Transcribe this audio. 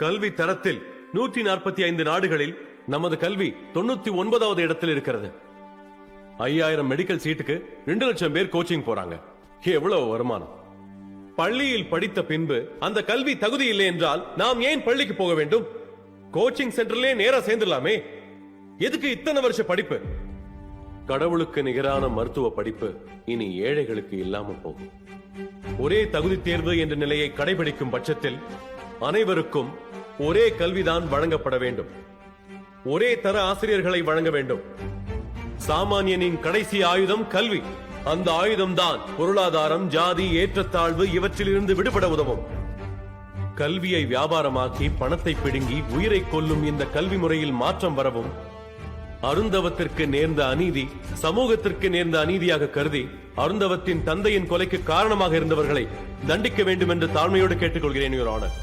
கல்வி தரத்தில் 145 நாடுகளில் நமது கல்வி 99வது இடத்தில் இருக்கிறது. 5000 மெடிக்கல் சீட்டுக்கு 2 லட்சம் பேர் கோச்சிங் போறாங்க. எவ்வளவு வருமானம்! பள்ளியில் படித்த பின்பு அந்த கல்வி தகுதி இல்லை என்றால் நாம் ஏன் பள்ளிக்கு போக வேண்டும்? கோச்சிங் சென்டர்லயே நேரா சேர்ந்துடலாமே. எதுக்கு இத்தனை வருஷ படிப்பு? கடவுளுக்கு நிகரான மருத்துவ படிப்பு இனி ஏழைகளுக்கு இல்லாம போகும். ஒரே தகுதி தேர்வு என்ற நிலையை கடைபிடிக்கும் பட்சத்தில் அனைவருக்கும் ஒரே கல்விதான் வழங்கப்பட வேண்டும். ஒரே தர ஆசிரியர்களை வழங்க வேண்டும். சாமானியனின் கடைசி ஆயுதம் கல்வி. அந்த ஆயுதம் தான் பொருளாதாரம், ஜாதி, ஏற்றத்தாழ்வு இவற்றிலிருந்து விடுபட உதவும். கல்வியை வியாபாரமாக்கி பணத்தை பிடுங்கி உயிரை கொல்லும் இந்த கல்வி முறையில் மாற்றம் வரவும், அருந்தவத்திற்கு நேர்ந்த அநீதி சமூகத்திற்கு நேர்ந்த அநீதியாக கருதி அருந்தவத்தின் தந்தையின் கொலைக்கு காரணமாக இருந்தவர்களை தண்டிக்க வேண்டும் என்று தாழ்மையோடு கேட்டுக்கொள்கிறேன், யுவர் ஆனர்.